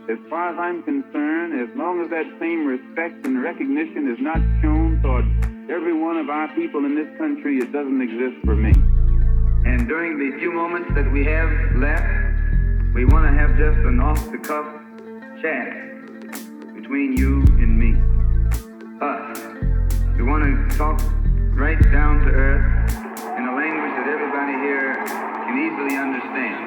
As far as I'm concerned, as long as that same respect and recognition is not shown toward every one of our people in this country, it doesn't exist for me. And during the few moments that we have left, we want to have just an off-the-cuff chat between you and me. Us. We want to talk right down to earth in a language that everybody here can easily understand.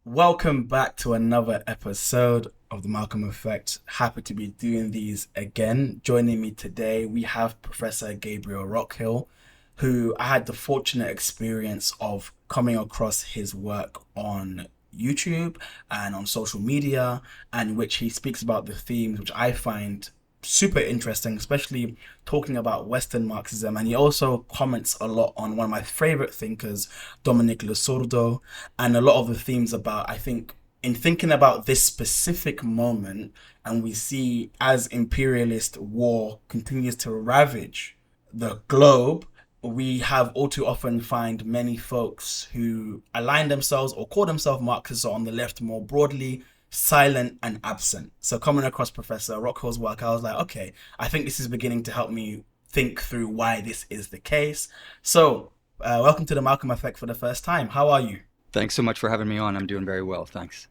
Welcome back to another episode of the Malcolm Effect. Happy to be doing these again. Joining me today, we have Professor Gabriel Rockhill, who I had the fortunate experience of coming across his work on YouTube and on social media, and which he speaks about the themes which I find super interesting, especially talking about Western Marxism. And he also comments a lot on one of my favorite thinkers, Dominic Losurdo, and a lot of the themes about, I think, in thinking about this specific moment, and we see as imperialist war continues to ravage the globe, we have all too often find many folks who align themselves or call themselves Marxists or on the left more broadly silent and absent. So coming across Professor Rockhill's work, I was like, okay, I think this is beginning to help me think through why this is the case. So welcome to the Malcolm Effect for the first time. How are you? Thanks so much for having me on. I'm doing very well. Thanks.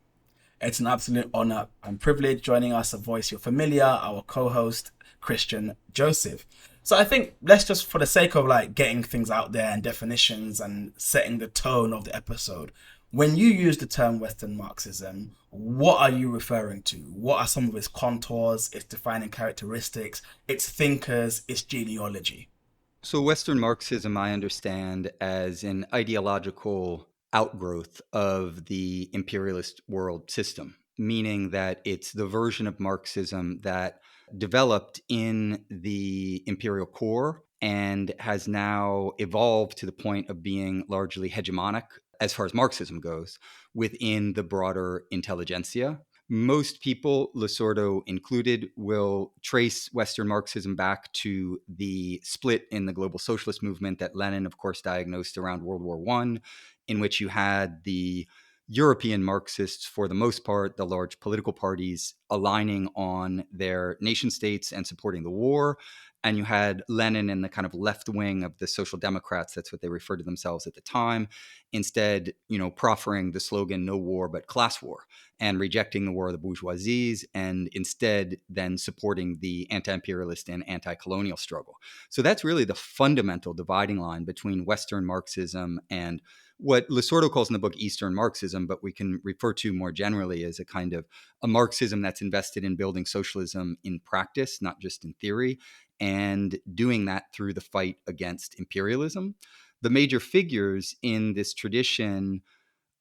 It's an absolute honor and privilege. Joining us, a voice you're familiar, our co-host, Christian Joseph. So I think let's just, for the sake of like getting things out there and definitions and setting the tone of the episode, when you use the term Western Marxism, what are you referring to? What are some of its contours, its defining characteristics, its thinkers, its genealogy? So Western Marxism, I understand as an ideological outgrowth of the imperialist world system, meaning that it's the version of Marxism that developed in the imperial core and has now evolved to the point of being largely hegemonic, as far as Marxism goes, within the broader intelligentsia. Most people, Losurdo included, will trace Western Marxism back to the split in the global socialist movement that Lenin, of course, diagnosed around World War I, in which you had the European Marxists, for the most part, the large political parties, aligning on their nation states and supporting the war. And you had Lenin and the kind of left wing of the Social Democrats, that's what they referred to themselves at the time, instead, proffering the slogan, no war but class war, and rejecting the war of the bourgeoisies, and instead then supporting the anti-imperialist and anti-colonial struggle. So that's really the fundamental dividing line between Western Marxism and what Losurdo calls in the book Eastern Marxism, but we can refer to more generally as a kind of a Marxism that's invested in building socialism in practice, not just in theory, and doing that through the fight against imperialism. The major figures in this tradition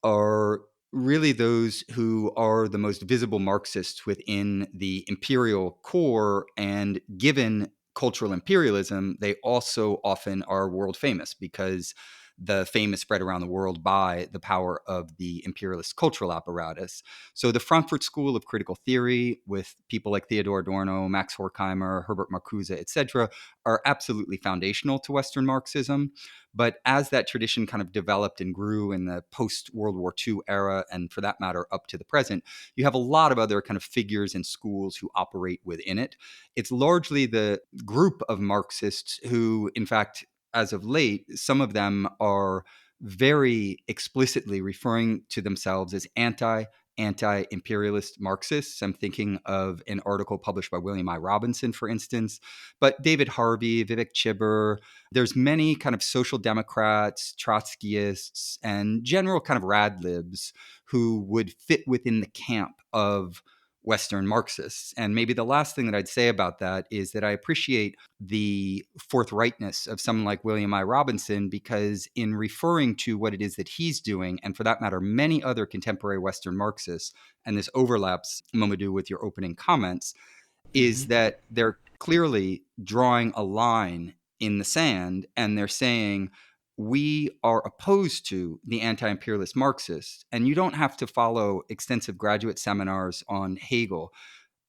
are really those who are the most visible Marxists within the imperial core, and given cultural imperialism, they also often are world famous because the fame is spread around the world by the power of the imperialist cultural apparatus. So the Frankfurt School of Critical Theory, with people like Theodor Adorno, Max Horkheimer, Herbert Marcuse, etc., are absolutely foundational to Western Marxism. But as that tradition kind of developed and grew in the post-World War II era, and for that matter, up to the present, you have a lot of other kind of figures and schools who operate within it. It's largely the group of Marxists who, in fact, as of late, some of them are very explicitly referring to themselves as anti-imperialist Marxists. I'm thinking of an article published by William I. Robinson, for instance, but David Harvey, Vivek Chibber, there's many kind of social democrats, Trotskyists, and general kind of rad libs who would fit within the camp of Western Marxists. And maybe the last thing that I'd say about that is that I appreciate the forthrightness of someone like William I. Robinson, because in referring to what it is that he's doing, and for that matter, many other contemporary Western Marxists, and this overlaps, Mamadou, with your opening comments, is that they're clearly drawing a line in the sand, and they're saying, we are opposed to the anti-imperialist Marxists, and you don't have to follow extensive graduate seminars on Hegel.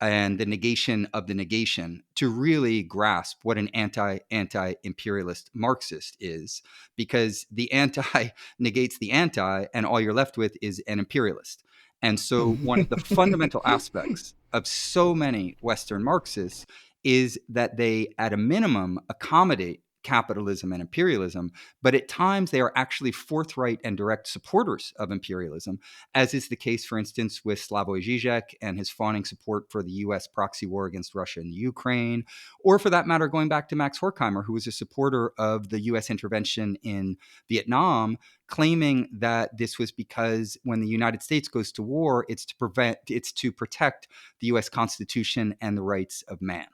and the negation of the negation to really grasp what an anti-imperialist Marxist is, because the anti negates the anti, and all you're left with is an imperialist. And so one of the fundamental aspects of so many Western Marxists is that they, at a minimum, accommodate capitalism and imperialism, but at times they are actually forthright and direct supporters of imperialism, as is the case, for instance, with Slavoj Žižek and his fawning support for the U.S. proxy war against Russia and Ukraine, or for that matter, going back to Max Horkheimer, who was a supporter of the U.S. intervention in Vietnam, claiming that this was because when the United States goes to war, it's to protect the U.S. Constitution and the rights of man.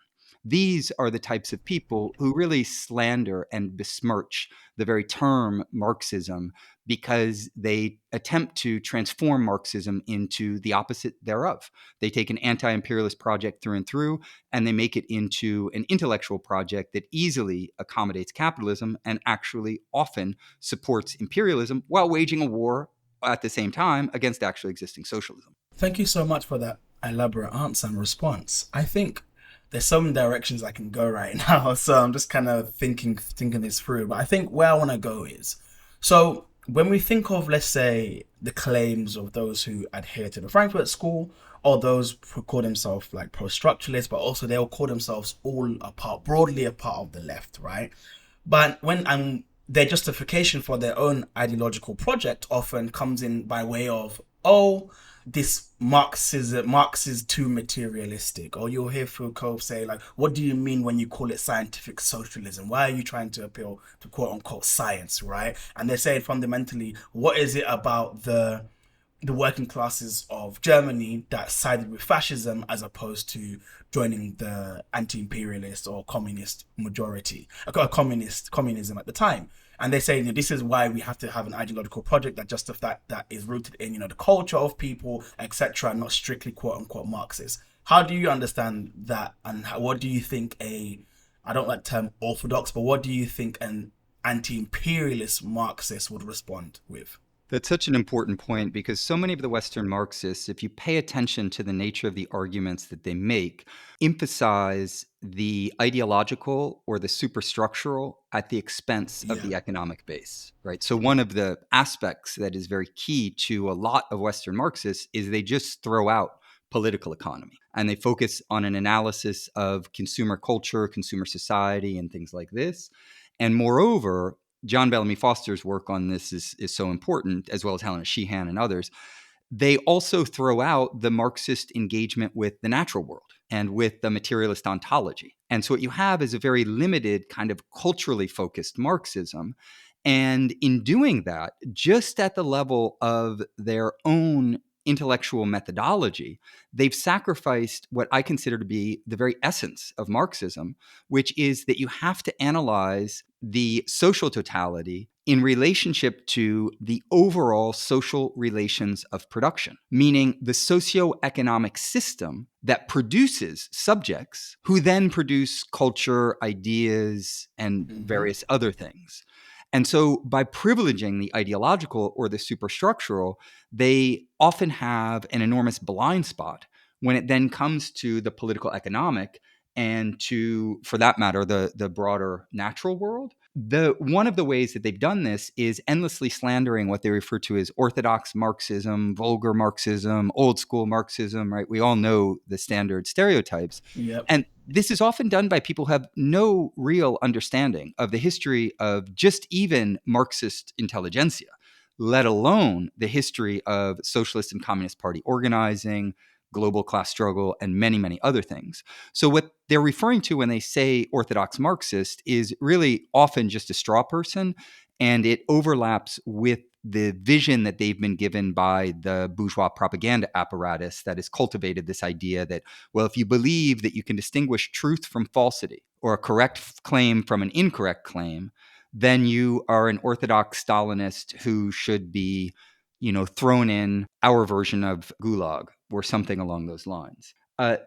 These are the types of people who really slander and besmirch the very term Marxism, because they attempt to transform Marxism into the opposite thereof. They take an anti-imperialist project through and through, and they make it into an intellectual project that easily accommodates capitalism and actually often supports imperialism while waging a war at the same time against actually existing socialism. Thank you so much for that elaborate answer and response. I think there's so many directions I can go right now, so I'm just kind of thinking this through. But I think where I want to go is, so when we think of, let's say, the claims of those who adhere to the Frankfurt School, or those who call themselves like post-structuralists, but also they'll call themselves broadly a part of the left, right? But when their justification for their own ideological project often comes in by way of, oh, this Marx is too materialistic. Or you'll hear Foucault say, like, what do you mean when you call it scientific socialism? Why are you trying to appeal to quote unquote science, right? And they're saying fundamentally, what is it about the working classes of Germany that sided with fascism as opposed to joining the anti-imperialist or communist majority, communism at the time? And they say, this is why we have to have an ideological project that is rooted in, the culture of people, etc., not strictly quote unquote Marxist. How do you understand that, and what do you think I don't like the term orthodox, but what do you think an anti-imperialist Marxist would respond with? That's such an important point, because so many of the Western Marxists, if you pay attention to the nature of the arguments that they make, emphasize the ideological or the superstructural at the expense of the economic base, right? So one of the aspects that is very key to a lot of Western Marxists is they just throw out political economy, and they focus on an analysis of consumer culture, consumer society, and things like this. And moreover, John Bellamy Foster's work on this is so important, as well as Helena Sheehan and others. They also throw out the Marxist engagement with the natural world and with the materialist ontology. And so what you have is a very limited kind of culturally focused Marxism. And in doing that, just at the level of their own intellectual methodology, they've sacrificed what I consider to be the very essence of Marxism, which is that you have to analyze the social totality in relationship to the overall social relations of production, meaning the socioeconomic system that produces subjects who then produce culture, ideas, and various other things. And so by privileging the ideological or the superstructural, they often have an enormous blind spot when it then comes to the political economic and to, for that matter, the broader natural world. One of the ways that they've done this is endlessly slandering what they refer to as orthodox Marxism, vulgar Marxism, old school Marxism, right? We all know the standard stereotypes. Yep. And this is often done by people who have no real understanding of the history of just even Marxist intelligentsia, let alone the history of socialist and communist party organizing, global class struggle, and many, many other things. So what they're referring to when they say orthodox Marxist is really often just a straw person, and it overlaps with the vision that they've been given by the bourgeois propaganda apparatus that has cultivated this idea that, well, if you believe that you can distinguish truth from falsity or a correct claim from an incorrect claim, then you are an orthodox Stalinist who should be, thrown in our version of Gulag or something along those lines.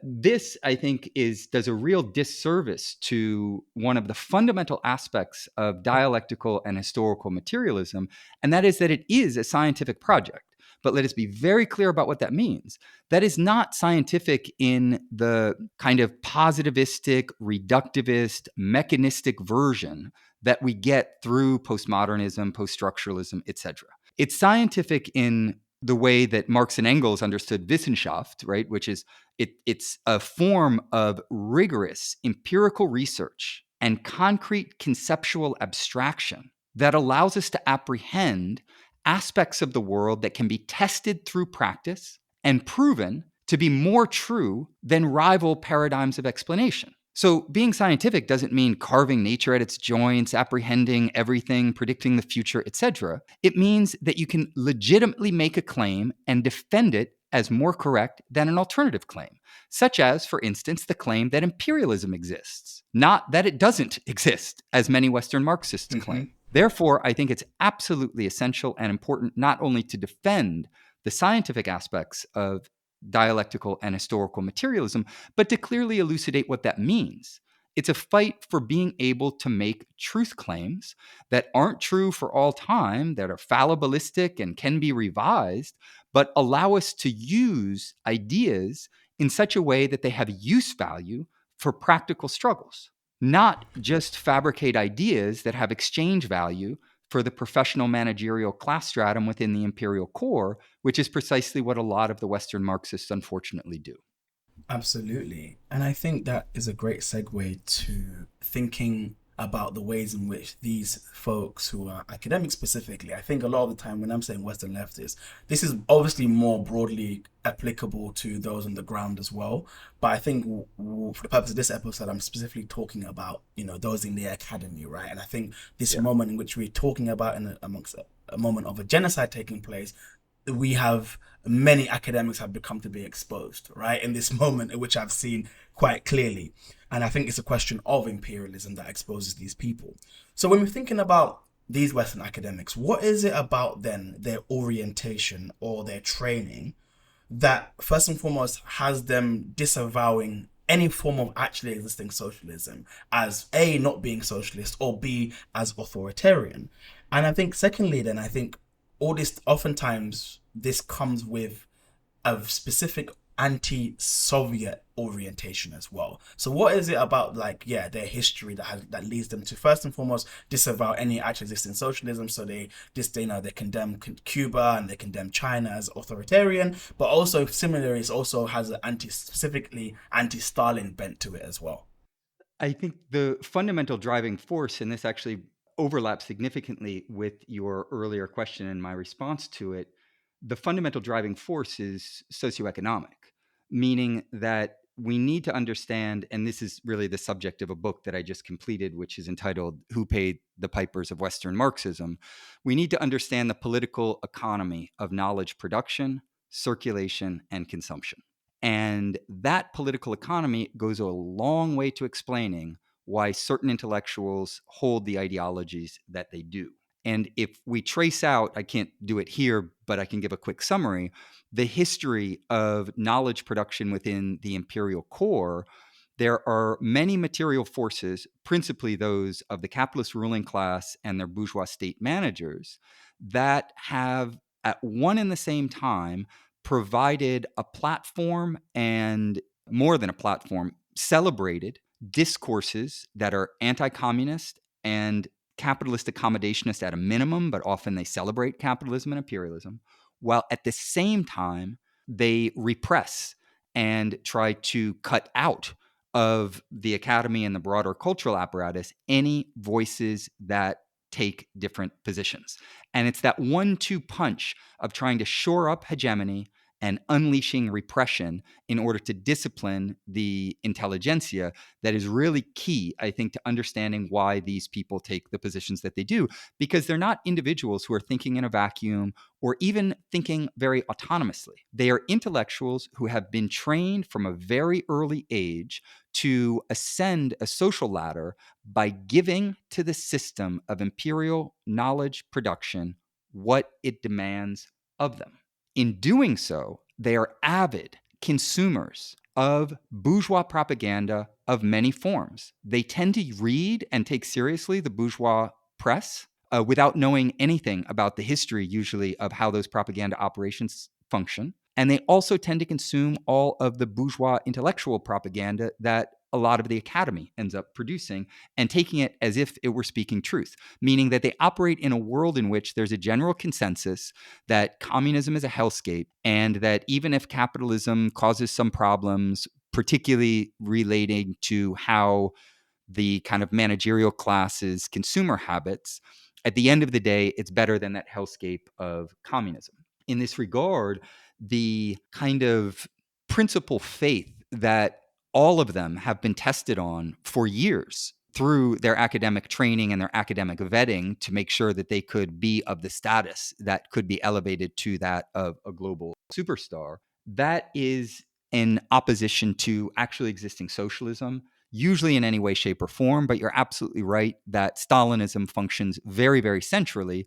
This, I think, does a real disservice to one of the fundamental aspects of dialectical and historical materialism, and that is that it is a scientific project. but let us be very clear about what that means. That is not scientific in the kind of positivistic, reductivist, mechanistic version that we get through postmodernism, post-structuralism, etc. It's scientific in the way that Marx and Engels understood Wissenschaft, right? Which is it's a form of rigorous empirical research and concrete conceptual abstraction that allows us to apprehend aspects of the world that can be tested through practice and proven to be more true than rival paradigms of explanation. So being scientific doesn't mean carving nature at its joints, apprehending everything, predicting the future, etc. It means that you can legitimately make a claim and defend it as more correct than an alternative claim, such as, for instance, the claim that imperialism exists, not that it doesn't exist, as many Western Marxists claim. Therefore, I think it's absolutely essential and important not only to defend the scientific aspects of dialectical and historical materialism, but to clearly elucidate what that means. It's a fight for being able to make truth claims that aren't true for all time, that are fallibilistic and can be revised, but allow us to use ideas in such a way that they have use value for practical struggles, not just fabricate ideas that have exchange value for the professional managerial class stratum within the imperial core, which is precisely what a lot of the Western Marxists unfortunately do. Absolutely. And I think that is a great segue to thinking about the ways in which these folks who are academics specifically, I think a lot of the time when I'm saying Western leftists, this is obviously more broadly applicable to those on the ground as well. But I think for the purpose of this episode, I'm specifically talking about, those in the academy, right? And I think this moment in which we're talking about amongst a moment of a genocide taking place, we have many academics have become to be exposed, right? In this moment, which I've seen quite clearly. And I think it's a question of imperialism that exposes these people. So when we're thinking about these Western academics, what is it about then their orientation or their training that first and foremost has them disavowing any form of actually existing socialism as A, not being socialist, or B, as authoritarian? And I think secondly, then I think all this, oftentimes this comes with a specific anti-Soviet orientation as well. So what is it about their history that leads them to first and foremost disavow any actual existing socialism? So they condemn Cuba and they condemn China as authoritarian, but also similarly it also has an specifically anti-Stalin bent to it as well. I think the fundamental driving force, and this actually overlaps significantly with your earlier question and my response to it, the fundamental driving force is socioeconomic, meaning that we need to understand, and this is really the subject of a book that I just completed, which is entitled Who Paid the Pipers of Western Marxism? We need to understand the political economy of knowledge production, circulation, and consumption. And that political economy goes a long way to explaining why certain intellectuals hold the ideologies that they do. And if we trace out, I can't do it here, but I can give a quick summary, the history of knowledge production within the imperial core, there are many material forces, principally those of the capitalist ruling class and their bourgeois state managers, that have at one and the same time provided a platform, and more than a platform, celebrated discourses that are anti-communist and capitalist accommodationist at a minimum, but often they celebrate capitalism and imperialism, while at the same time they repress and try to cut out of the academy and the broader cultural apparatus any voices that take different positions. And it's that 1-2 punch of trying to shore up hegemony and unleashing repression in order to discipline the intelligentsia that is really key, I think, to understanding why these people take the positions that they do, because they're not individuals who are thinking in a vacuum or even thinking very autonomously. They are intellectuals who have been trained from a very early age to ascend a social ladder by giving to the system of imperial knowledge production what it demands of them. In doing so, they are avid consumers of bourgeois propaganda of many forms. They tend to read and take seriously the bourgeois press without knowing anything about the history, usually, of how those propaganda operations function. And they also tend to consume all of the bourgeois intellectual propaganda that a lot of the academy ends up producing and taking it as if it were speaking truth, meaning that they operate in a world in which there's a general consensus that communism is a hellscape, and that even if capitalism causes some problems, particularly relating to how the kind of managerial class's consumer habits, at the end of the day, it's better than that hellscape of communism. In this regard, the kind of principal faith that all of them have been tested on for years through their academic training and their academic vetting to make sure that they could be of the status that could be elevated to that of a global superstar, that is in opposition to actually existing socialism, usually in any way, shape, or form. But you're absolutely right that Stalinism functions very, very centrally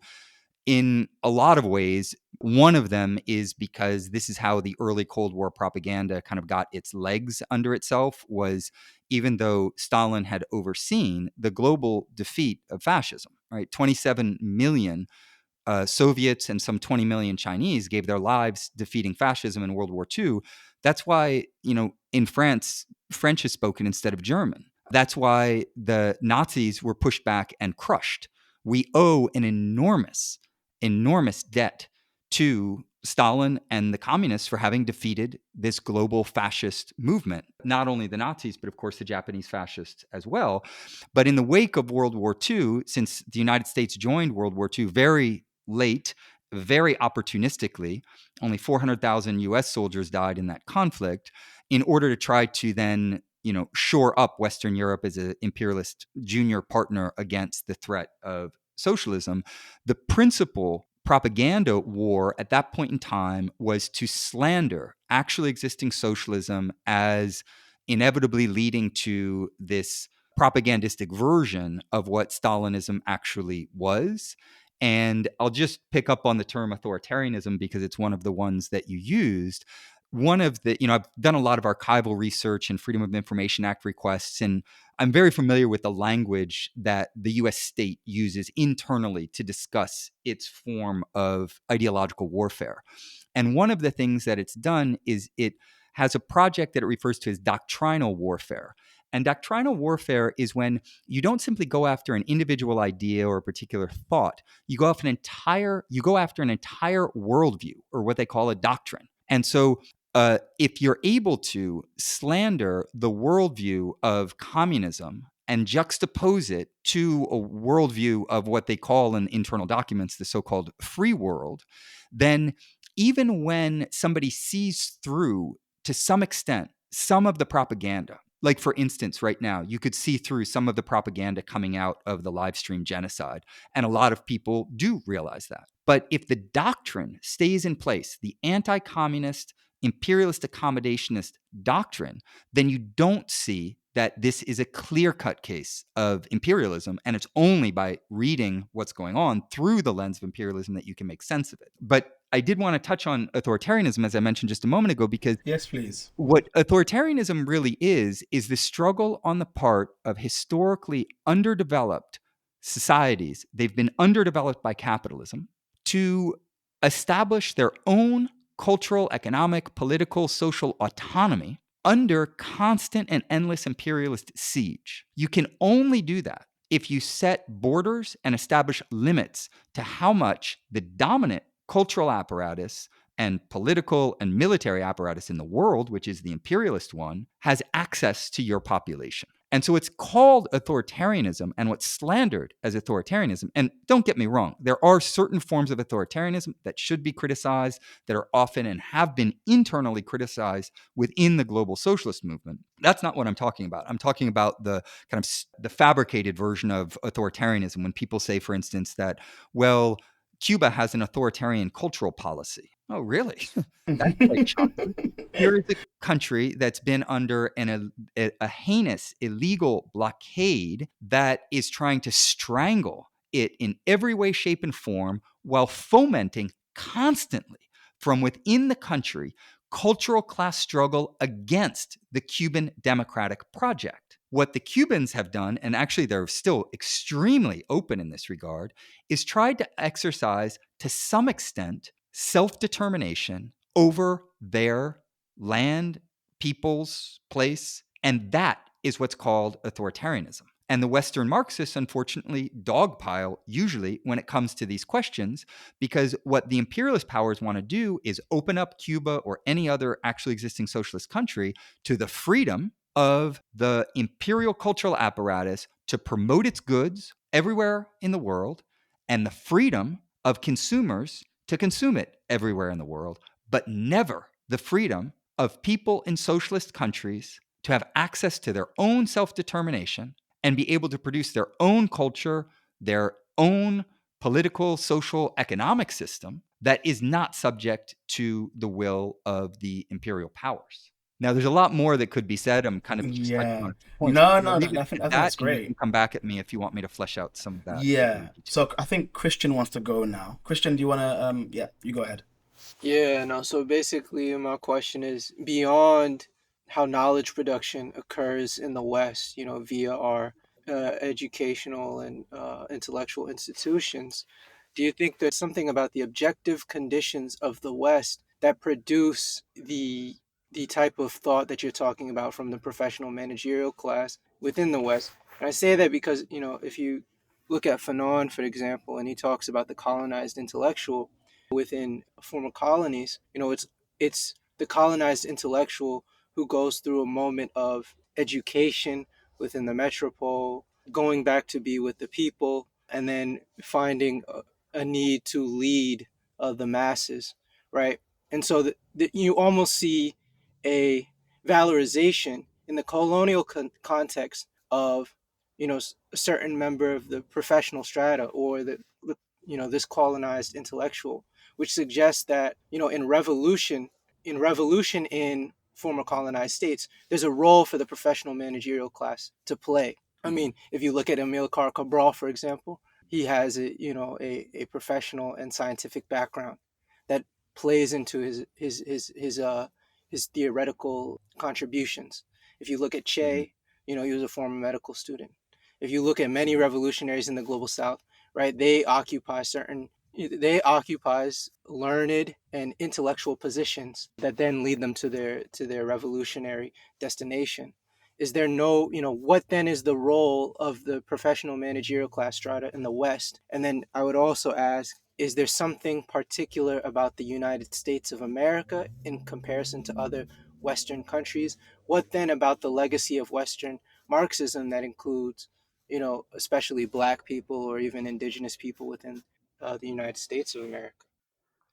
in a lot of ways. One of them is because this is how the early Cold War propaganda kind of got its legs under itself, was even though Stalin had overseen the global defeat of fascism, right? 27 million Soviets and some 20 million Chinese gave their lives defeating fascism in World War II. That's why, in France, French is spoken instead of German. That's why the Nazis were pushed back and crushed. We owe an enormous, enormous debt to Stalin and the communists for having defeated this global fascist movement. Not only the Nazis, but of course the Japanese fascists as well. But in the wake of World War II, since the United States joined World War II very late, very opportunistically, only 400,000 US soldiers died in that conflict, in order to try to then, shore up Western Europe as an imperialist junior partner against the threat of socialism. The principal propaganda war at that point in time was to slander actually existing socialism as inevitably leading to this propagandistic version of what Stalinism actually was. And I'll just pick up on the term authoritarianism because it's one of the ones that you used. One of the, I've done a lot of archival research and Freedom of Information Act requests, and I'm very familiar with the language that the US state uses internally to discuss its form of ideological warfare. And one of the things that it's done is it has a project that it refers to as doctrinal warfare. And doctrinal warfare is when you don't simply go after an individual idea or a particular thought. You go after an entire worldview, or what they call a doctrine. And so if you're able to slander the worldview of communism and juxtapose it to a worldview of what they call in internal documents the so-called free world, then even when somebody sees through, to some extent, some of the propaganda, like for instance, right now, you could see through some of the propaganda coming out of the live stream genocide, and a lot of people do realize that. But if the doctrine stays in place, the anti-communist, imperialist accommodationist doctrine, then you don't see that this is a clear-cut case of imperialism, and it's only by reading what's going on through the lens of imperialism that you can make sense of it. But I did want to touch on authoritarianism, as I mentioned just a moment ago, because yes, please. What authoritarianism really is the struggle on the part of historically underdeveloped societies. They've been underdeveloped by capitalism to establish their own cultural, economic, political, social autonomy under constant and endless imperialist siege. You can only do that if you set borders and establish limits to how much the dominant cultural apparatus and political and military apparatus in the world, which is the imperialist one, has access to your population. And so it's called authoritarianism and what's slandered as authoritarianism. And don't get me wrong, there are certain forms of authoritarianism that should be criticized, that are often and have been internally criticized within the global socialist movement. That's not what I'm talking about. I'm talking about the kind of the fabricated version of authoritarianism, when people say, for instance, that, well, Cuba has an authoritarian cultural policy. Oh, really? That's quite shocking. Here is a country that's been under a heinous illegal blockade that is trying to strangle it in every way, shape, and form, while fomenting constantly from within the country cultural class struggle against the Cuban democratic project. What the Cubans have done, and actually they're still extremely open in this regard, is tried to exercise, to some extent, self-determination over their land, people's place, and that is what's called authoritarianism. And the Western Marxists, unfortunately, dogpile usually when it comes to these questions, because what the imperialist powers want to do is open up Cuba or any other actually existing socialist country to the freedom of the imperial cultural apparatus to promote its goods everywhere in the world, and the freedom of consumers to consume it everywhere in the world, but never the freedom of people in socialist countries to have access to their own self-determination and be able to produce their own culture, their own political, social, economic system that is not subject to the will of the imperial powers. Now, there's a lot more that could be said. I'm kind of just touching on Yeah. a few points, No, but I'll no, no, leave it I at think that, that's and you can great. come back at me if you want me to flesh out some of that in Yeah. detail. So I think Christian wants to go now. Christian, do you want to yeah, you go ahead. Yeah, no, so basically my question is beyond how knowledge production occurs in the West, via our educational and intellectual institutions, do you think there's something about the objective conditions of the West that produce the type of thought that you're talking about from the professional managerial class within the West? And I say that because, if you look at Fanon, for example, and he talks about the colonized intellectual within former colonies, it's the colonized intellectual who goes through a moment of education within the metropole, going back to be with the people, and then finding a need to lead the masses, right? And so you almost see a valorization in the colonial context of a certain member of the professional strata or this colonized intellectual, which suggests that in revolution in former colonized states, there's a role for the professional managerial class to play. I mean, if you look at Amilcar Cabral, for example, he has a professional and scientific background that plays into his theoretical contributions. If you look at Mhm. Che, he was a former medical student. If you look at many revolutionaries in the global South, right, they occupies learned and intellectual positions that then lead them to their revolutionary destination. Is there no, what then is the role of the professional managerial class strata in the West? And then I would also ask, is there something particular about the United States of America in comparison to other Western countries? What then about the legacy of Western Marxism that includes, especially Black people or even indigenous people within the United States of America?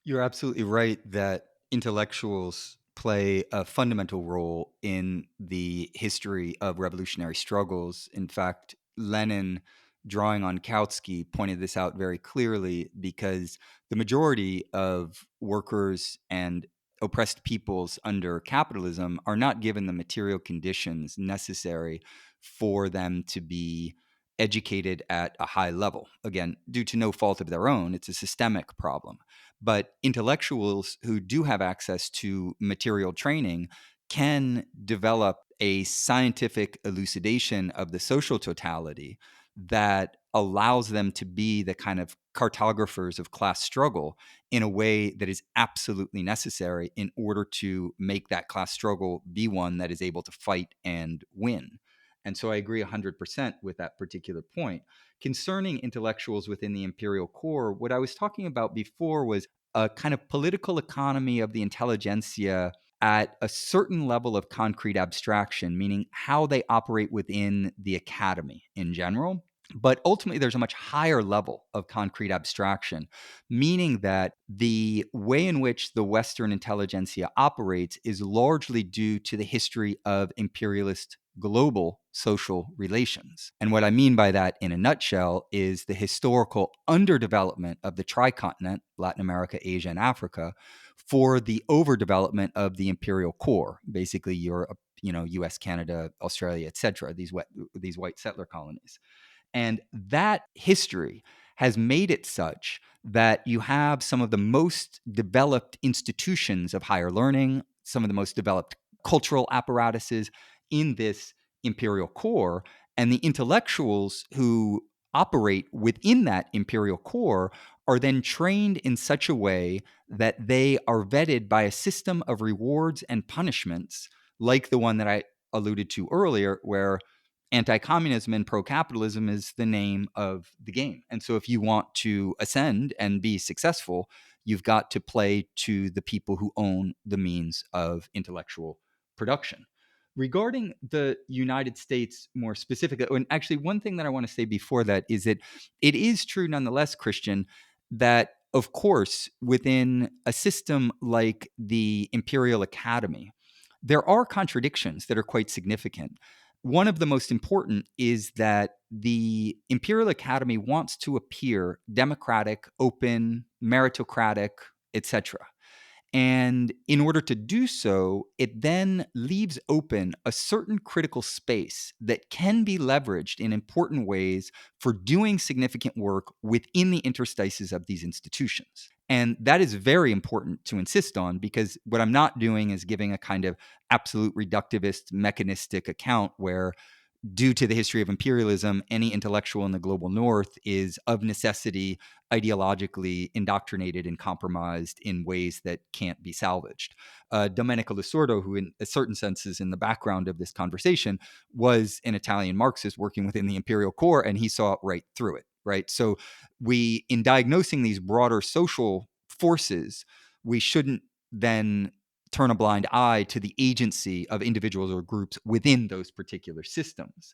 You're absolutely right that intellectuals play a fundamental role in the history of revolutionary struggles. In fact, Lenin, drawing on Kautsky, pointed this out very clearly because the majority of workers and oppressed peoples under capitalism are not given the material conditions necessary for them to be educated at a high level. Again, due to no fault of their own, it's a systemic problem. But intellectuals who do have access to material training can develop a scientific elucidation of the social totality that allows them to be the kind of cartographers of class struggle in a way that is absolutely necessary in order to make that class struggle be one that is able to fight and win. And so I agree 100% with that particular point. Concerning intellectuals within the imperial core, what I was talking about before was a kind of political economy of the intelligentsia at a certain level of concrete abstraction, meaning how they operate within the academy in general. But ultimately, there's a much higher level of concrete abstraction, meaning that the way in which the Western intelligentsia operates is largely due to the history of imperialist global social relations. And what I mean by that in a nutshell is the historical underdevelopment of the tricontinent, Latin America, Asia, and Africa, for the overdevelopment of the imperial core, basically Europe, US, Canada, Australia, etc., these white settler colonies. And that history has made it such that you have some of the most developed institutions of higher learning, some of the most developed cultural apparatuses in this imperial core, and the intellectuals who operate within that imperial core are then trained in such a way that they are vetted by a system of rewards and punishments, like the one that I alluded to earlier, where anti-communism and pro-capitalism is the name of the game. And so if you want to ascend and be successful, you've got to play to the people who own the means of intellectual production. Regarding the United States more specifically, and actually one thing that I want to say before that is that it is true nonetheless, Christian, that of course within a system like the Imperial Academy, there are contradictions that are quite significant. One of the most important is that the Imperial Academy wants to appear democratic, open, meritocratic, etc. And in order to do so, it then leaves open a certain critical space that can be leveraged in important ways for doing significant work within the interstices of these institutions. And that is very important to insist on, because what I'm not doing is giving a kind of absolute reductivist mechanistic account where, due to the history of imperialism, any intellectual in the global north is of necessity ideologically indoctrinated and compromised in ways that can't be salvaged. Domenico Losordo, who in a certain sense is in the background of this conversation, was an Italian Marxist working within the imperial core, and he saw right through it, right? So we, in diagnosing these broader social forces, we shouldn't then turn a blind eye to the agency of individuals or groups within those particular systems.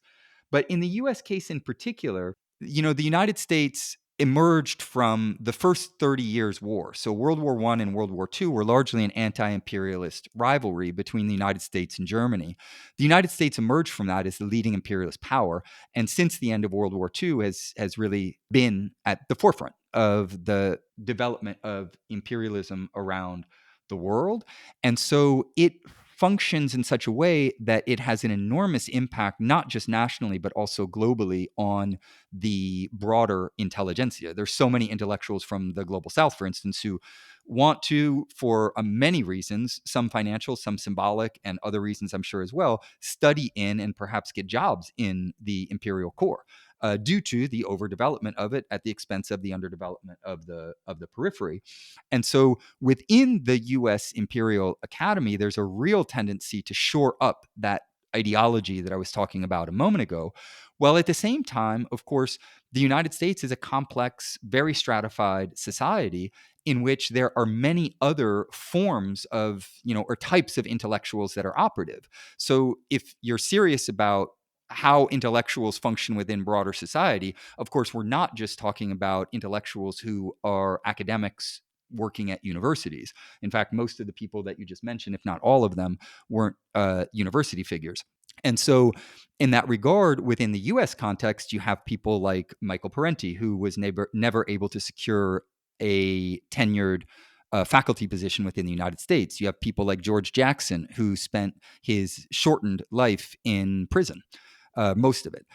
But in the US case in particular, the United States emerged from the first 30 years war. So World War I and World War II were largely an anti-imperialist rivalry between the United States and Germany. The United States emerged from that as the leading imperialist power, and since the end of World War II has really been at the forefront of the development of imperialism around the world. And so it functions in such a way that it has an enormous impact, not just nationally, but also globally on the broader intelligentsia. There's so many intellectuals from the global south, for instance, who want to, for many reasons, some financial, some symbolic, and other reasons I'm sure as well, study in and perhaps get jobs in the imperial core. Due to the overdevelopment of it at the expense of the underdevelopment of the periphery. And so within the US Imperial Academy, there's a real tendency to shore up that ideology that I was talking about a moment ago. While at the same time, of course, the United States is a complex, very stratified society in which there are many other forms of, or types of intellectuals that are operative. So if you're serious about how intellectuals function within broader society, of course, we're not just talking about intellectuals who are academics working at universities. In fact, most of the people that you just mentioned, if not all of them, weren't university figures. And so, in that regard, within the US context, you have people like Michael Parenti, who was never able to secure a tenured faculty position within the United States. You have people like George Jackson, who spent his shortened life in prison, most of it.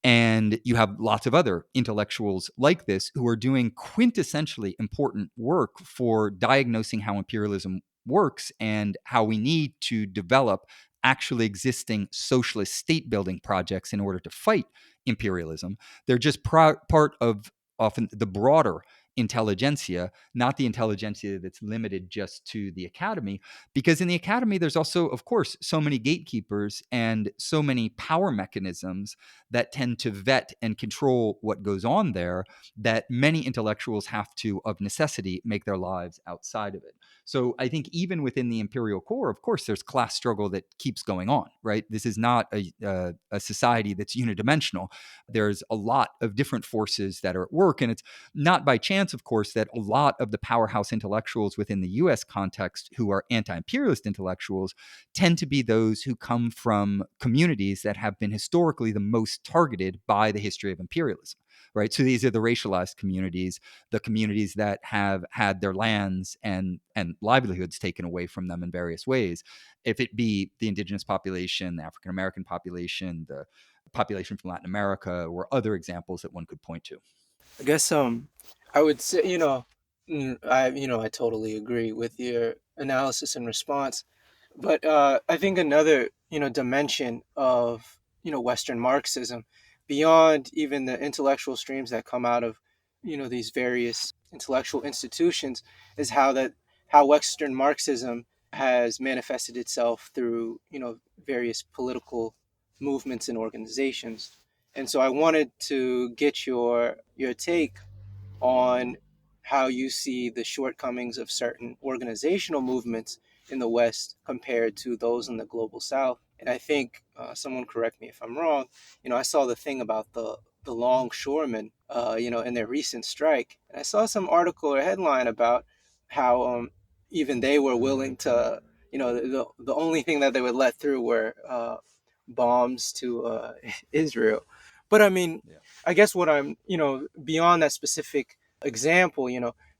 And you have lots of other intellectuals like this who are doing quintessentially important work for diagnosing how imperialism works and how we need to develop actually existing socialist state building projects in order to fight imperialism. They're just part of often the broader intelligentsia, not the intelligentsia that's limited just to the academy, because in the academy there's also, of course, so many gatekeepers and so many power mechanisms that tend to vet and control what goes on there, that many intellectuals have to, of necessity, make their lives outside of it. So I think even within the imperial core, of course, there's class struggle that keeps going on, right? This is not a society that's unidimensional. There's a lot of different forces that are at work, and it's not by chance, of course, that a lot of the powerhouse intellectuals within the US context who are anti-imperialist intellectuals tend to be those who come from communities that have been historically the most targeted by the history of imperialism, right? So these are the racialized communities, the communities that have had their lands and livelihoods taken away from them in various ways. If it be the indigenous population, the African American population, the population from Latin America, or other examples that one could point to. I guess I would say, I totally agree with your analysis and response. But I think another, dimension of Western Marxism, beyond even the intellectual streams that come out of these various intellectual institutions, is how Western Marxism has manifested itself through various political movements and organizations. And so I wanted to get your take on how you see the shortcomings of certain organizational movements in the West compared to those in the global South. And I think, someone correct me if I'm wrong, I saw the thing about the longshoremen, in their recent strike. And I saw some article or headline about how even they were willing to, the only thing that they would let through were bombs to Israel. But I mean, Yeah. I guess what I'm, beyond that specific example,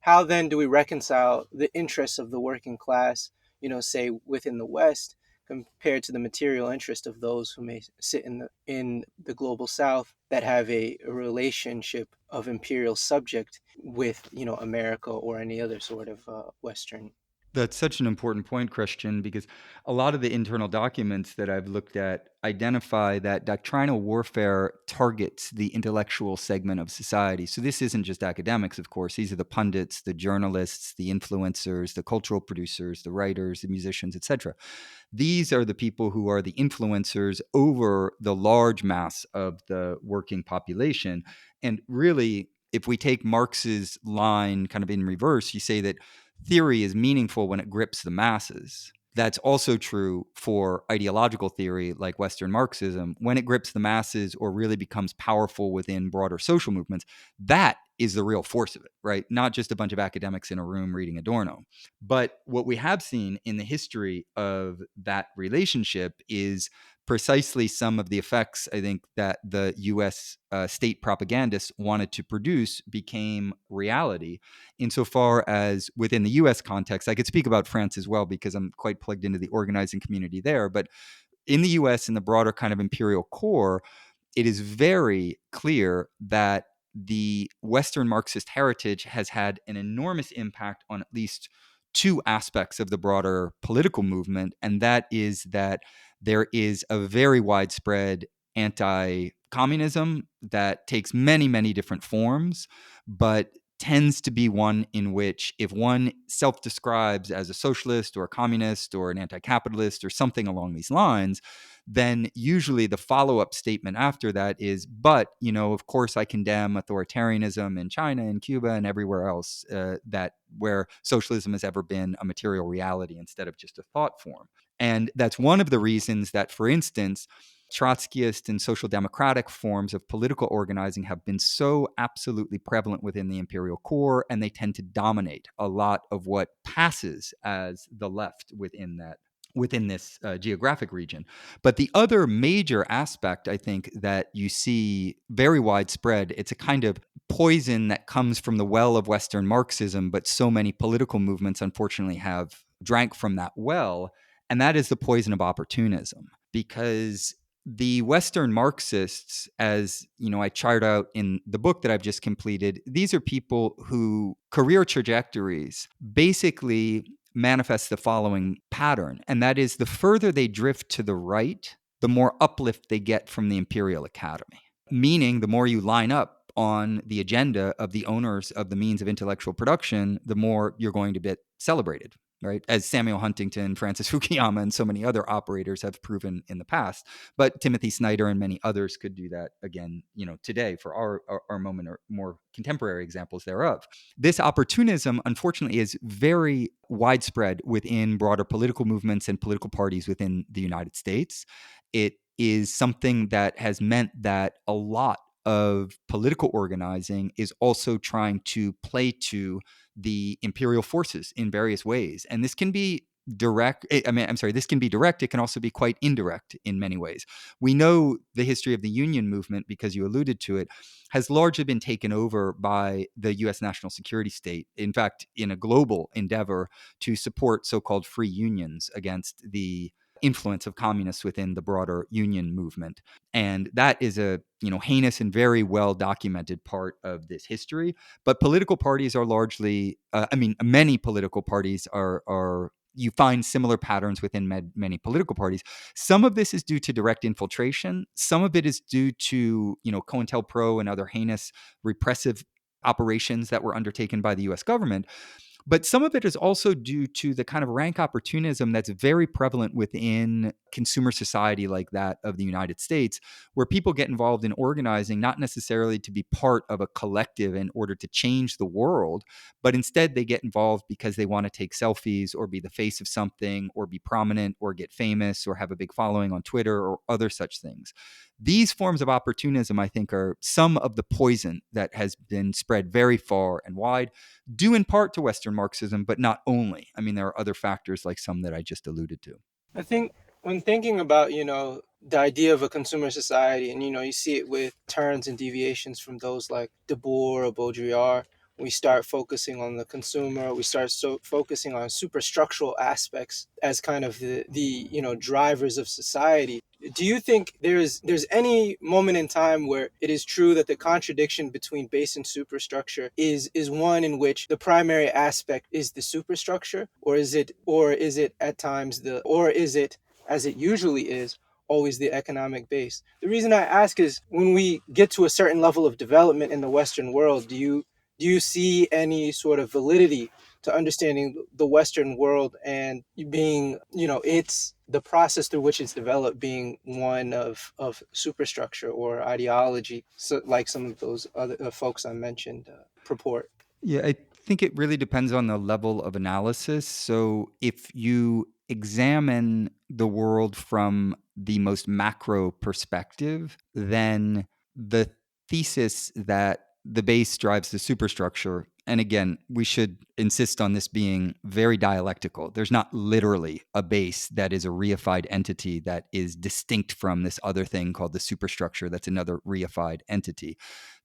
how then do we reconcile the interests of the working class, say within the West, compared to the material interest of those who may sit in the global South that have a relationship of imperial subject with, America or any other sort of Western. That's such an important point, Christian, because a lot of the internal documents that I've looked at identify that doctrinal warfare targets the intellectual segment of society. So this isn't just academics, of course. These are the pundits, the journalists, the influencers, the cultural producers, the writers, the musicians, etc. These are the people who are the influencers over the large mass of the working population. And really, if we take Marx's line kind of in reverse, you say that theory is meaningful when it grips the masses. That's also true for ideological theory like Western Marxism. When it grips the masses or really becomes powerful within broader social movements, that is the real force of it, right? Not just a bunch of academics in a room reading Adorno. But what we have seen in the history of that relationship is precisely some of the effects, I think, that the US state propagandists wanted to produce became reality. Insofar as within the US context, I could speak about France as well because I'm quite plugged into the organizing community there. But in the US, in the broader kind of imperial core, it is very clear that the Western Marxist heritage has had an enormous impact on at least two aspects of the broader political movement. And that is that there is a very widespread anti communism that takes many, many different forms, but tends to be one in which if one self describes as a socialist or a communist or an anti capitalist or something along these lines, then usually the follow-up statement after that is, but, of course I condemn authoritarianism in China and Cuba and everywhere else that where socialism has ever been a material reality instead of just a thought form. And that's one of the reasons that, for instance, Trotskyist and social democratic forms of political organizing have been so absolutely prevalent within the imperial core, and they tend to dominate a lot of what passes as the left within this geographic region. But the other major aspect, I think, that you see very widespread, it's a kind of poison that comes from the well of Western Marxism, but so many political movements, unfortunately, have drank from that well, and that is the poison of opportunism. Because the Western Marxists, as I chart out in the book that I've just completed, these are people who career trajectories basically manifest the following pattern, and that is the further they drift to the right, the more uplift they get from the Imperial Academy. Meaning, the more you line up on the agenda of the owners of the means of intellectual production, the more you're going to be celebrated, right? As Samuel Huntington, Francis Fukuyama, and so many other operators have proven in the past. But Timothy Snyder and many others could do that again, today for our moment or more contemporary examples thereof. This opportunism, unfortunately, is very widespread within broader political movements and political parties within the United States. It is something that has meant that a lot of political organizing is also trying to play to the imperial forces in various ways. And this can be direct. This can be direct. It can also be quite indirect in many ways. We know the history of the union movement, because you alluded to it, has largely been taken over by the US national security state. In fact, in a global endeavor to support so-called free unions against the influence of communists within the broader union movement. And that is a heinous and very well documented part of this history. But political parties are largely, many political parties are you find similar patterns within many political parties. Some of this is due to direct infiltration. Some of it is due to, COINTELPRO and other heinous repressive operations that were undertaken by the US government. But some of it is also due to the kind of rank opportunism that's very prevalent within consumer society like that of the United States, where people get involved in organizing not necessarily to be part of a collective in order to change the world, but instead they get involved because they want to take selfies or be the face of something or be prominent or get famous or have a big following on Twitter or other such things. These forms of opportunism, I think, are some of the poison that has been spread very far and wide, due in part to Western Marxism, but not only. I mean, there are other factors like some that I just alluded to. I think when thinking about, the idea of a consumer society, and, you see it with turns and deviations from those like De Boer or Baudrillard, we start focusing on the consumer, we start focusing on superstructural aspects as kind of the drivers of society. Do you think there's any moment in time where it is true that the contradiction between base and superstructure is one in which the primary aspect is the superstructure, or is it at times as it usually is, always the economic base? The reason I ask is when we get to a certain level of development in the Western world, do you see any sort of validity to understanding the Western world and being, it's the process through which it's developed being one of superstructure or ideology, so like some of those other folks I mentioned purport? Yeah, I think it really depends on the level of analysis. So if you examine the world from the most macro perspective, then the thesis that the base drives the superstructure, and again, we should insist on this being very dialectical. There's not literally a base that is a reified entity that is distinct from this other thing called the superstructure that's another reified entity.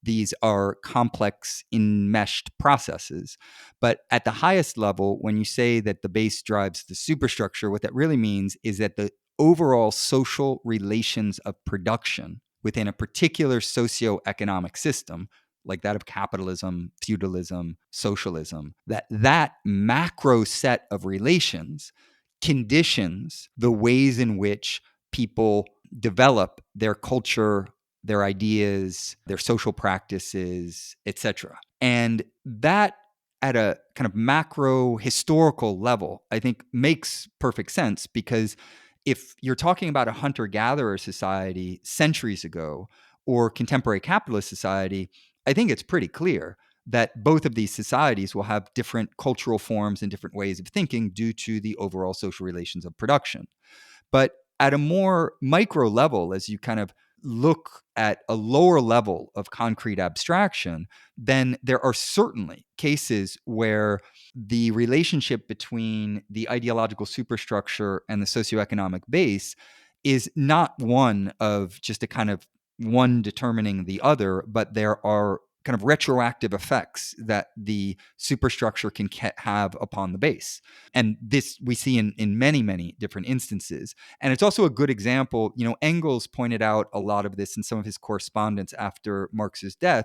These are complex, enmeshed processes. But at the highest level, when you say that the base drives the superstructure, what that really means is that the overall social relations of production within a particular socioeconomic system, like that of capitalism, feudalism, socialism, that macro set of relations conditions the ways in which people develop their culture, their ideas, their social practices, etc. And that at a kind of macro historical level, I think makes perfect sense, because if you're talking about a hunter-gatherer society centuries ago or contemporary capitalist society, I think it's pretty clear that both of these societies will have different cultural forms and different ways of thinking due to the overall social relations of production. But at a more micro level, as you kind of look at a lower level of concrete abstraction, then there are certainly cases where the relationship between the ideological superstructure and the socioeconomic base is not one of just a kind of one determining the other, but there are kind of retroactive effects that the superstructure can have upon the base. And this we see in many, many different instances. And it's also a good example. Engels pointed out a lot of this in some of his correspondence after Marx's death,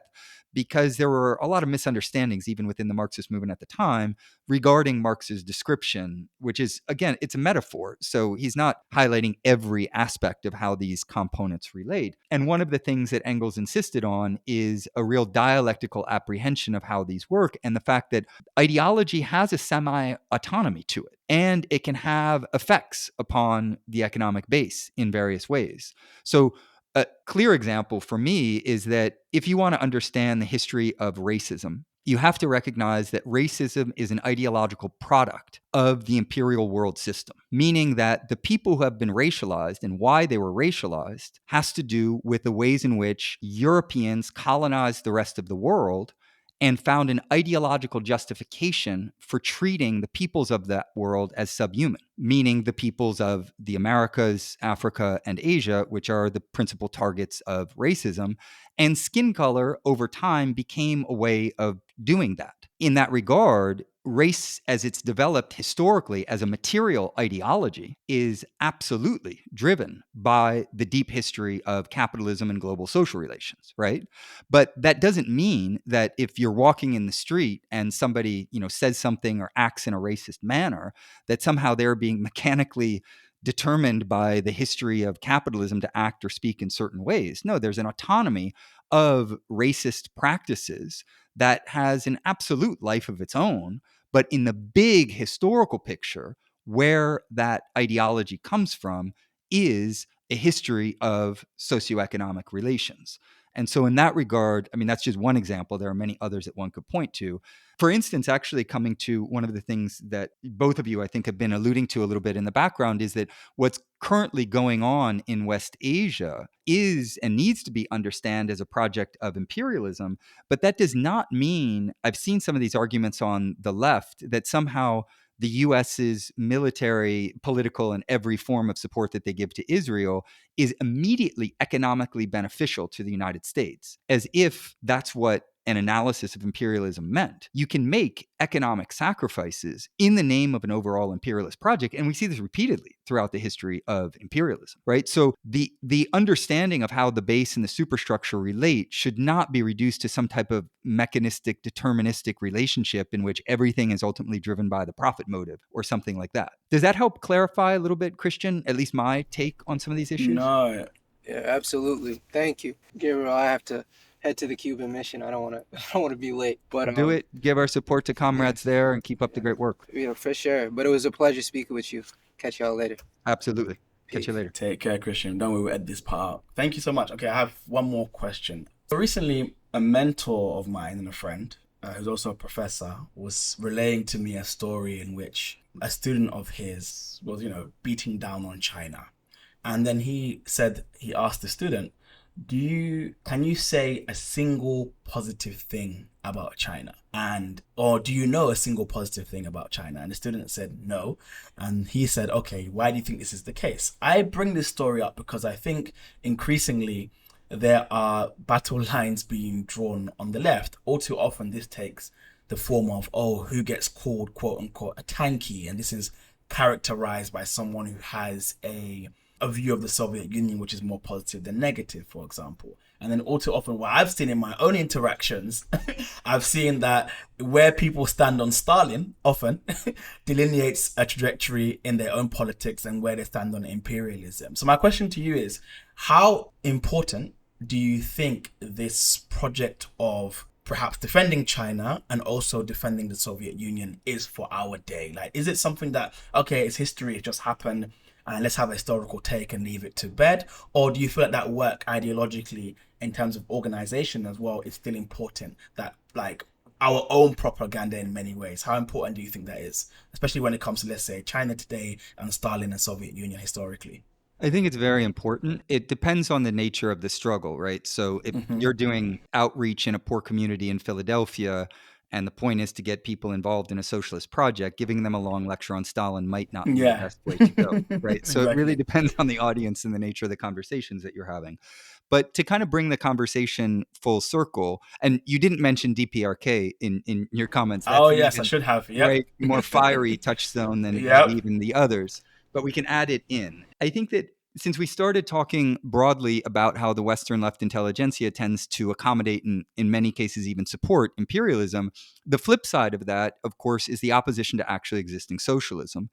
because there were a lot of misunderstandings even within the Marxist movement at the time regarding Marx's description, which is, again, it's a metaphor. So he's not highlighting every aspect of how these components relate. And one of the things that Engels insisted on is a real dialectical apprehension of how these work, and the fact that ideology has a semi-autonomy to it, and it can have effects upon the economic base in various ways. So a clear example for me is that if you want to understand the history of racism, you have to recognize that racism is an ideological product of the imperial world system, meaning that the people who have been racialized and why they were racialized has to do with the ways in which Europeans colonized the rest of the world and found an ideological justification for treating the peoples of that world as subhuman, meaning the peoples of the Americas, Africa, and Asia, which are the principal targets of racism. And skin color over time became a way of doing that. In that regard, race, as it's developed historically as a material ideology, is absolutely driven by the deep history of capitalism and global social relations, right? But that doesn't mean that if you're walking in the street and somebody, says something or acts in a racist manner, that somehow they're being mechanically determined by the history of capitalism to act or speak in certain ways. No, there's an autonomy of racist practices that has an absolute life of its own. But in the big historical picture, where that ideology comes from is a history of socioeconomic relations. And so in that regard, I mean, that's just one example. There are many others that one could point to. For instance, actually coming to one of the things that both of you, I think, have been alluding to a little bit in the background is that what's currently going on in West Asia is and needs to be understood as a project of imperialism. But that does not mean, I've seen some of these arguments on the left, that somehow the US's military, political, and every form of support that they give to Israel is immediately economically beneficial to the United States, as if that's what an analysis of imperialism meant. You can make economic sacrifices in the name of an overall imperialist project, and we see this repeatedly throughout the history of imperialism, right? So the understanding of how the base and the superstructure relate should not be reduced to some type of mechanistic, deterministic relationship in which everything is ultimately driven by the profit motive or something like that. Does that help clarify a little bit, Christian, at least my take on some of these issues? No. Yeah, absolutely. Thank you, Gabriel. I have to head to the Cuban mission. I don't want to. I don't want to be late. But do it. Give our support to comrades there, and keep up the great work. Yeah, for sure. But it was a pleasure speaking with you. Catch y'all later. Absolutely. Catch you later. Take care, Christian. Don't worry, we'll edit this part out. Thank you so much. Okay, I have one more question. So recently, a mentor of mine and a friend, who's also a professor, was relaying to me a story in which a student of his was, beating down on China. And then he asked the student, can you say a single positive thing about China? Or do you know a single positive thing about China? And the student said no. And he said, okay, why do you think this is the case? I bring this story up because I think increasingly there are battle lines being drawn on the left. All too often this takes the form of, who gets called quote unquote a tanky. And this is characterized by someone who has a view of the Soviet Union which is more positive than negative, for example. And then all too often what I've seen in my own interactions, I've seen that where people stand on Stalin often delineates a trajectory in their own politics and where they stand on imperialism. So my question to you is, how important do you think this project of perhaps defending China and also defending the Soviet Union is for our day? Like, is it something that, okay, it's history, it just happened, and let's have a historical take and leave it to bed? Or do you feel that work ideologically in terms of organization as well is still important, that like our own propaganda in many ways? How important do you think that is, especially when it comes to, let's say, China today and Stalin and Soviet Union historically? I think it's very important. It depends on the nature of the struggle, right? So if you're doing outreach in a poor community in Philadelphia, and the point is to get people involved in a socialist project, giving them a long lecture on Stalin might not be the best way to go, right? So It really depends on the audience and the nature of the conversations that you're having. But to kind of bring the conversation full circle, and you didn't mention DPRK in your comments. That's yes, I should have. Yep. Right, more fiery touchstone than even the others. But we can add it in. I think that since we started talking broadly about how the Western left intelligentsia tends to accommodate and in many cases even support imperialism, the flip side of that, of course, is the opposition to actually existing socialism.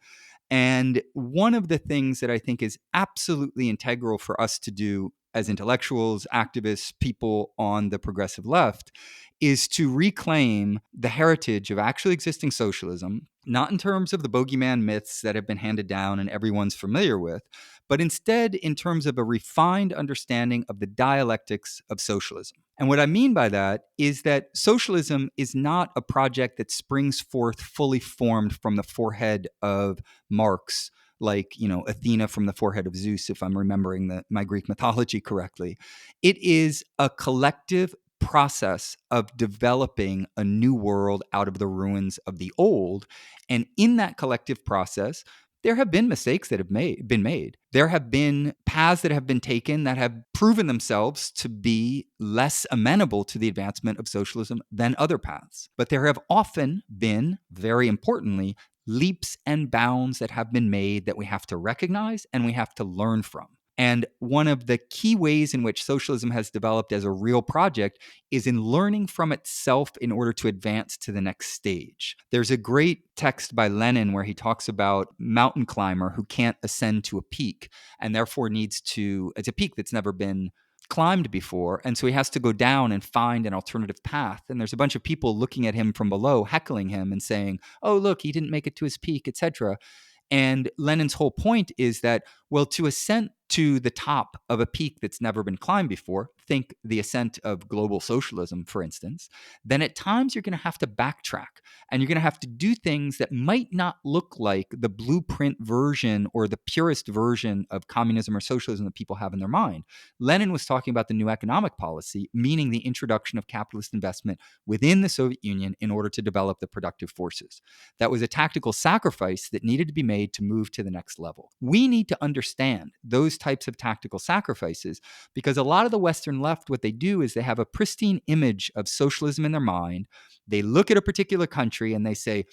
And one of the things that I think is absolutely integral for us to do as intellectuals, activists, people on the progressive left, is to reclaim the heritage of actually existing socialism, not in terms of the bogeyman myths that have been handed down and everyone's familiar with, but instead in terms of a refined understanding of the dialectics of socialism. And what I mean by that is that socialism is not a project that springs forth fully formed from the forehead of Marx, like, Athena from the forehead of Zeus, if I'm remembering my Greek mythology correctly. It is a collective process of developing a new world out of the ruins of the old. And in that collective process, there have been mistakes that have been made. There have been paths that have been taken that have proven themselves to be less amenable to the advancement of socialism than other paths. But there have often been, very importantly, leaps and bounds that have been made that we have to recognize and we have to learn from. And one of the key ways in which socialism has developed as a real project is in learning from itself in order to advance to the next stage. There's a great text by Lenin where he talks about mountain climber who can't ascend to a peak and therefore needs to, it's a peak that's never been climbed before. And so he has to go down and find an alternative path. And there's a bunch of people looking at him from below, heckling him and saying, oh, look, he didn't make it to his peak, etc. And Lenin's whole point is that, well, to ascend to the top of a peak that's never been climbed before, think the ascent of global socialism, for instance, then at times you're going to have to backtrack and you're going to have to do things that might not look like the blueprint version or the purest version of communism or socialism that people have in their mind. Lenin was talking about the new economic policy, meaning the introduction of capitalist investment within the Soviet Union in order to develop the productive forces. That was a tactical sacrifice that needed to be made to move to the next level. We need to understand those types of tactical sacrifices because a lot of the Western left, what they do is they have a pristine image of socialism in their mind. They look at a particular country and they say,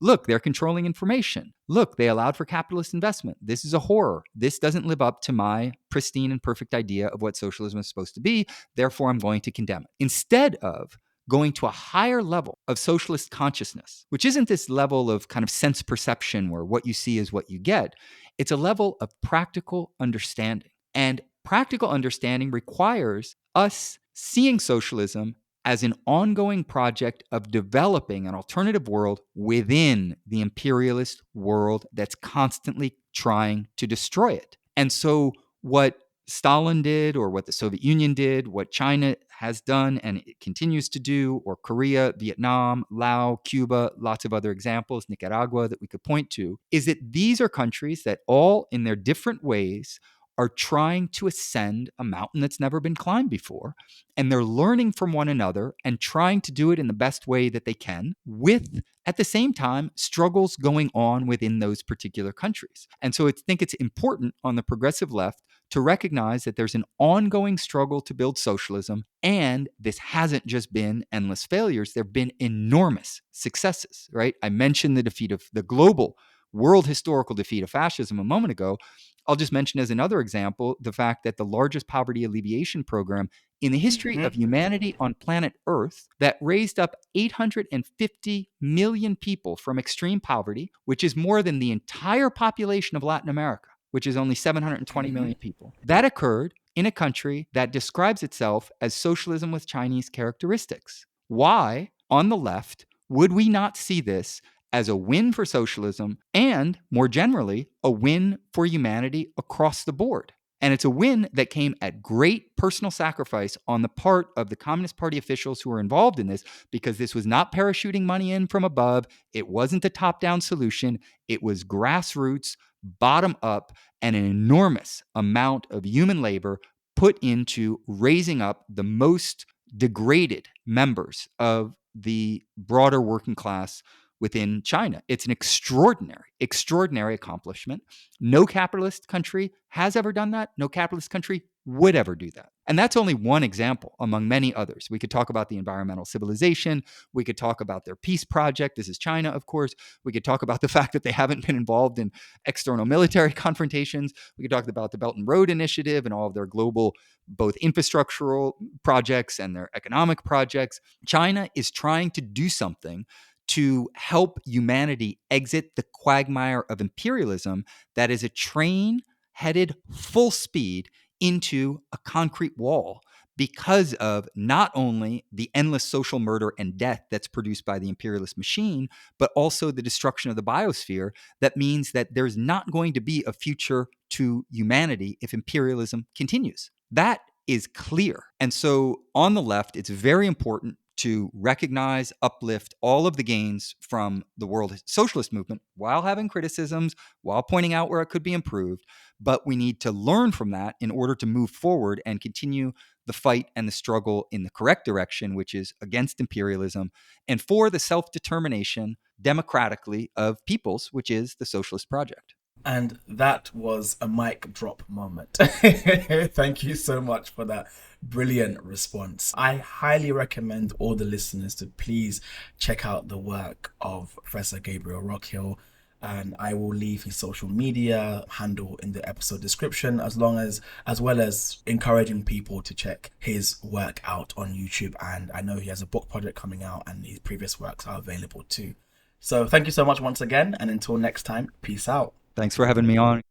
look, they're controlling information. Look, they allowed for capitalist investment. This is a horror. This doesn't live up to my pristine and perfect idea of what socialism is supposed to be. Therefore, I'm going to condemn it. Instead of going to a higher level of socialist consciousness, which isn't this level of kind of sense perception where what you see is what you get. It's a level of practical understanding. And practical understanding requires us seeing socialism as an ongoing project of developing an alternative world within the imperialist world that's constantly trying to destroy it. And so what Stalin did, or what the Soviet Union did, what China has done and it continues to do, or Korea, Vietnam, Laos, Cuba, lots of other examples, Nicaragua that we could point to, is that these are countries that all in their different ways are trying to ascend a mountain that's never been climbed before. And they're learning from one another and trying to do it in the best way that they can, with, at the same time, struggles going on within those particular countries. And so I think it's important on the progressive left to recognize that there's an ongoing struggle to build socialism. And this hasn't just been endless failures. There have been enormous successes, right? I mentioned the defeat of the global world historical defeat of fascism a moment ago. I'll just mention as another example the fact that the largest poverty alleviation program in the history of humanity on planet Earth that raised up 850 million people from extreme poverty, which is more than the entire population of Latin America, which is only 720 million people. That occurred in a country that describes itself as socialism with Chinese characteristics. Why, on the left, would we not see this as a win for socialism and, more generally, a win for humanity across the board? And it's a win that came at great personal sacrifice on the part of the Communist Party officials who were involved in this, because this was not parachuting money in from above. It wasn't a top-down solution. It was grassroots, bottom up, and an enormous amount of human labor put into raising up the most degraded members of the broader working class within China. It's an extraordinary accomplishment. No capitalist country has ever done that. No capitalist country would ever do that. And that's only one example among many others. We could talk about the environmental civilization. We could talk about their peace project. This is China, of course. We could talk about the fact that they haven't been involved in external military confrontations. We could talk about the Belt and Road Initiative and all of their global, both infrastructural projects and their economic projects. China is trying to do something to help humanity exit the quagmire of imperialism that is a train headed full speed into a concrete wall because of not only the endless social murder and death that's produced by the imperialist machine, but also the destruction of the biosphere. That means that there's not going to be a future to humanity if imperialism continues. That is clear. And so on the left, it's very important to recognize, uplift all of the gains from the world socialist movement while having criticisms, while pointing out where it could be improved. But we need to learn from that in order to move forward and continue the fight and the struggle in the correct direction, which is against imperialism and for the self-determination democratically of peoples, which is the socialist project. And that was a mic drop moment. Thank you so much for that brilliant response. I highly recommend all the listeners to please check out the work of Professor Gabriel Rockhill. And I will leave his social media handle in the episode description, as well as encouraging people to check his work out on YouTube. And I know he has a book project coming out, and his previous works are available too. So thank you so much once again, and until next time, peace out. Thanks for having me on.